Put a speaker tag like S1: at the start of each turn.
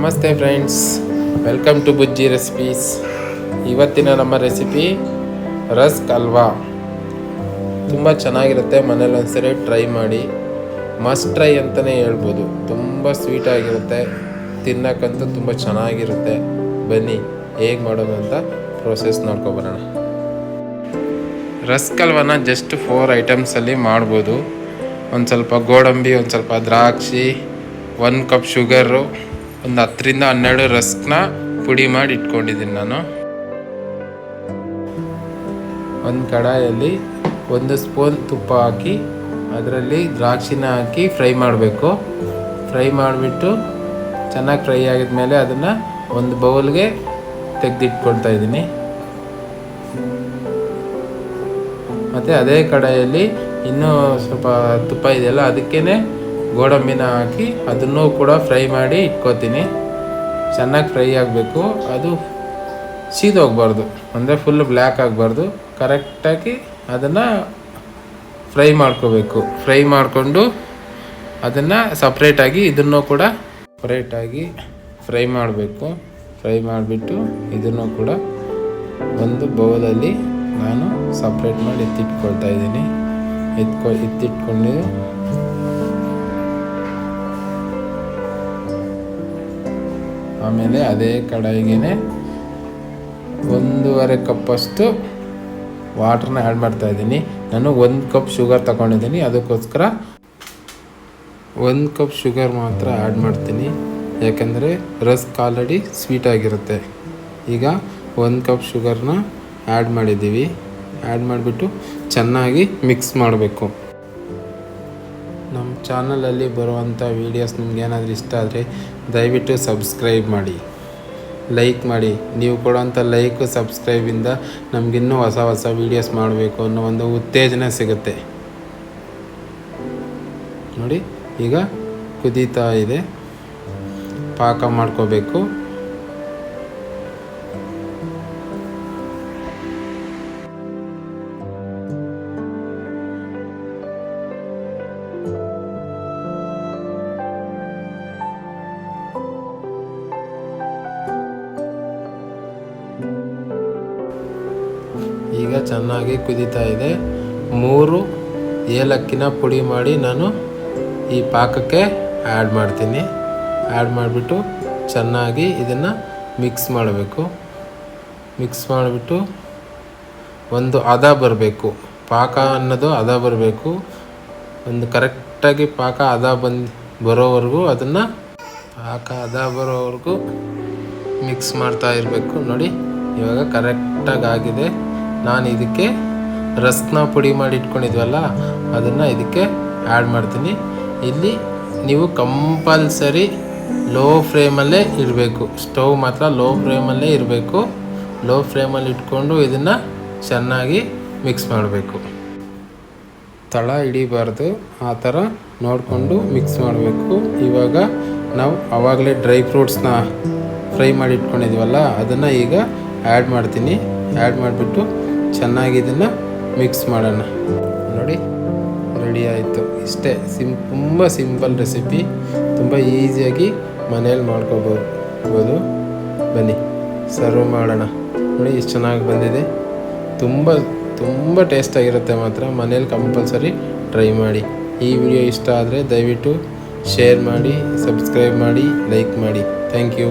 S1: ನಮಸ್ತೆ friends, welcome to ಬುಜ್ಜಿ recipes. ಇವತ್ತಿನ ನಮ್ಮ ರೆಸಿಪಿ ರಸ್ಕ್ ಹಲ್ವಾ. ತುಂಬ ಚೆನ್ನಾಗಿರುತ್ತೆ. ಮನೇಲಿ ಒಂದ್ಸರಿ ಟ್ರೈ ಮಾಡಿ, ಮಸ್ಟ್ ಟ್ರೈ ಅಂತಲೇ ಹೇಳ್ಬೋದು. ತುಂಬ ಸ್ವೀಟಾಗಿರುತ್ತೆ, ತಿನ್ನೋಕ್ಕಂತೂ ತುಂಬ ಚೆನ್ನಾಗಿರುತ್ತೆ. ಬನ್ನಿ ಹೇಗೆ ಮಾಡೋದು ಅಂತ ಪ್ರೋಸೆಸ್ ನೋಡ್ಕೊಬರೋಣ. ರಸ್ಕ್ ಹಲ್ವಾನ ಜಸ್ಟ್ 4 ಐಟಮ್ಸಲ್ಲಿ ಮಾಡ್ಬೋದು. ಒಂದು ಸ್ವಲ್ಪ ಗೋಡಂಬಿ, ಒಂದು ಸ್ವಲ್ಪ ದ್ರಾಕ್ಷಿ, 1 ಕಪ್ ಶುಗರು, ಒಂದು 10 ರಿಂದ 12 ರಸ್ಕ್ನ ಪುಡಿ ಮಾಡಿ ಇಟ್ಕೊಂಡಿದ್ದೀನಿ ನಾನು. ಒಂದು ಕಡಾಯಲ್ಲಿ 1 ಸ್ಪೂನ್ ತುಪ್ಪ ಹಾಕಿ ಅದರಲ್ಲಿ ದ್ರಾಕ್ಷಿನ ಹಾಕಿ ಫ್ರೈ ಮಾಡಬೇಕು. ಫ್ರೈ ಮಾಡಿಬಿಟ್ಟು ಚೆನ್ನಾಗಿ ಫ್ರೈ ಆಗಿದ್ಮೇಲೆ ಅದನ್ನು ಒಂದು ಬೌಲ್ಗೆ ತೆಗೆದಿಟ್ಕೊಳ್ತಾ ಇದ್ದೀನಿ. ಮತ್ತು ಅದೇ ಕಡಾಯಲ್ಲಿ ಇನ್ನೂ ಸ್ವಲ್ಪ ತುಪ್ಪ ಇದೆಯಲ್ಲ, ಅದಕ್ಕೇ ಗೋಡಂಬಿನ ಹಾಕಿ ಅದನ್ನು ಕೂಡ ಫ್ರೈ ಮಾಡಿ ಇಟ್ಕೋತೀನಿ. ಚೆನ್ನಾಗಿ ಫ್ರೈ ಆಗಬೇಕು, ಅದು ಸೀದೋಗಬಾರ್ದು, ಅಂದರೆ ಫುಲ್ ಬ್ಲ್ಯಾಕ್ ಆಗಬಾರ್ದು. ಕರೆಕ್ಟಾಗಿ ಅದನ್ನು ಫ್ರೈ ಮಾಡ್ಕೋಬೇಕು. ಫ್ರೈ ಮಾಡಿಕೊಂಡು ಅದನ್ನು ಸಪ್ರೇಟಾಗಿ ಇದನ್ನು ಕೂಡ ಸಪ್ರೇಟಾಗಿ ಫ್ರೈ ಮಾಡಬೇಕು. ಫ್ರೈ ಮಾಡಿಬಿಟ್ಟು ಇದನ್ನು ಕೂಡ ಒಂದು ಬೌಲಲ್ಲಿ ನಾನು ಸಪ್ರೇಟ್ ಮಾಡಿ ಎತ್ತಿಟ್ಕೊಳ್ತಾ ಇದ್ದೀನಿ. ಎತ್ತಿಟ್ಕೊಂಡು ಆಮೇಲೆ ಅದೇ ಕಡಾಯಿಗೆ 1.5 ಕಪ್ಪಷ್ಟು ವಾಟ್ರನ್ನ ಆ್ಯಡ್ ಮಾಡ್ತಾ ಇದ್ದೀನಿ. ನಾನು 1 ಕಪ್ ಶುಗರ್ ತಗೊಂಡಿದ್ದೀನಿ, ಅದಕ್ಕೋಸ್ಕರ 1 ಕಪ್ ಶುಗರ್ ಮಾತ್ರ ಆ್ಯಡ್ ಮಾಡ್ತೀನಿ. ಯಾಕೆಂದರೆ ರಸ್ಕ್ ಆಲ್ರೆಡಿ ಸ್ವೀಟಾಗಿರುತ್ತೆ. ಈಗ 1 ಕಪ್ ಶುಗರ್ನ ಆ್ಯಡ್ ಮಾಡಿದ್ದೀವಿ. ಆ್ಯಡ್ ಮಾಡಿಬಿಟ್ಟು ಚೆನ್ನಾಗಿ ಮಿಕ್ಸ್ ಮಾಡಬೇಕು. ನಮ್ಮ ಚಾನಲಲ್ಲಿ ಬರುವಂಥ ವೀಡಿಯೋಸ್ ನಿಮ್ಗೆ ಏನಾದರೂ ಇಷ್ಟ ಆದರೆ ದಯವಿಟ್ಟು ಸಬ್ಸ್ಕ್ರೈಬ್ ಮಾಡಿ, ಲೈಕ್ ಮಾಡಿ. ನೀವು ಕೊಡೋಂಥ ಲೈಕು ಸಬ್ಸ್ಕ್ರೈಬಿಂದ ನಮಗಿನ್ನೂ ಹೊಸ ಹೊಸ ವೀಡಿಯೋಸ್ ಮಾಡಬೇಕು ಅನ್ನೋ ಒಂದು ಉತ್ತೇಜನ ಸಿಗುತ್ತೆ. ನೋಡಿ, ಈಗ ಕುದೀತಾ ಇದೆ, ಪಾಕ ಮಾಡ್ಕೋಬೇಕು. ಈಗ ಚೆನ್ನಾಗಿ ಕುದೀತಾ ಇದೆ. 3 ಏಲಕ್ಕಿನ ಪುಡಿ ಮಾಡಿ ನಾನು ಈ ಪಾಕಕ್ಕೆ ಆ್ಯಡ್ ಮಾಡ್ತೀನಿ. ಆ್ಯಡ್ ಮಾಡಿಬಿಟ್ಟು ಚೆನ್ನಾಗಿ ಇದನ್ನು ಮಿಕ್ಸ್ ಮಾಡಬೇಕು. ಮಿಕ್ಸ್ ಮಾಡಿಬಿಟ್ಟು ಒಂದು ಹದ ಬರಬೇಕು, ಪಾಕ ಅನ್ನೋದು ಹದ ಬರಬೇಕು. ಒಂದು ಕರೆಕ್ಟಾಗಿ ಪಾಕ ಹದ ಬರೋವರೆಗೂ ಅದನ್ನು ಮಿಕ್ಸ್ ಮಾಡ್ತಾ ಇರಬೇಕು. ನೋಡಿ, ಇವಾಗ ಕರೆಕ್ಟಾಗಿ ಆಗಿದೆ. ನಾನು ಇದಕ್ಕೆ ರಸ್ಕ್ನ ಪುಡಿ ಮಾಡಿ ಇಟ್ಕೊಂಡಿದ್ವಲ್ಲ, ಅದನ್ನು ಇದಕ್ಕೆ ಆ್ಯಡ್ ಮಾಡ್ತೀನಿ. ಇಲ್ಲಿ ನೀವು ಕಂಪಲ್ಸರಿ ಲೋ ಫ್ಲೇಮಲ್ಲೇ ಇರಬೇಕು. ಸ್ಟವ್ ಮಾತ್ರ ಲೋ ಫ್ಲೇಮಲ್ಲೇ ಇರಬೇಕು. ಲೋ ಫ್ಲೇಮಲ್ಲಿ ಇಟ್ಕೊಂಡು ಇದನ್ನು ಚೆನ್ನಾಗಿ ಮಿಕ್ಸ್ ಮಾಡಬೇಕು. ತಳ ಹಿಡಿಬಾರ್ದು, ಆ ಥರ ನೋಡಿಕೊಂಡು ಮಿಕ್ಸ್ ಮಾಡಬೇಕು. ಇವಾಗ ನಾವು ಆವಾಗಲೇ ಡ್ರೈ ಫ್ರೂಟ್ಸ್ನ ಫ್ರೈ ಮಾಡಿ ಇಟ್ಕೊಂಡಿದ್ವಲ್ಲ, ಅದನ್ನು ಈಗ ಆ್ಯಡ್ ಮಾಡ್ತೀನಿ. ಆ್ಯಡ್ ಮಾಡಿಬಿಟ್ಟು ಚೆನ್ನಾಗಿ ಇದನ್ನು ಮಿಕ್ಸ್ ಮಾಡೋಣ. ನೋಡಿ, ರೆಡಿ ಆಯಿತು. ಇಷ್ಟೇ, ತುಂಬ ಸಿಂಪಲ್ ರೆಸಿಪಿ, ತುಂಬ ಈಸಿಯಾಗಿ ಮನೇಲಿ ಮಾಡ್ಕೋಬೋದು. ಬನ್ನಿ ಸರ್ವ್ ಮಾಡೋಣ. ನೋಡಿ, ಇಷ್ಟು ಚೆನ್ನಾಗಿ ಬಂದಿದೆ. ತುಂಬ ಟೇಸ್ಟಾಗಿರುತ್ತೆ. ಮಾತ್ರ ಮನೇಲಿ ಕಂಪಲ್ಸರಿ ಟ್ರೈ ಮಾಡಿ. ಈ ವಿಡಿಯೋ ಇಷ್ಟ ಆದರೆ ದಯವಿಟ್ಟು ಶೇರ್ ಮಾಡಿ, ಸಬ್ಸ್ಕ್ರೈಬ್ ಮಾಡಿ, ಲೈಕ್ ಮಾಡಿ. Thank you.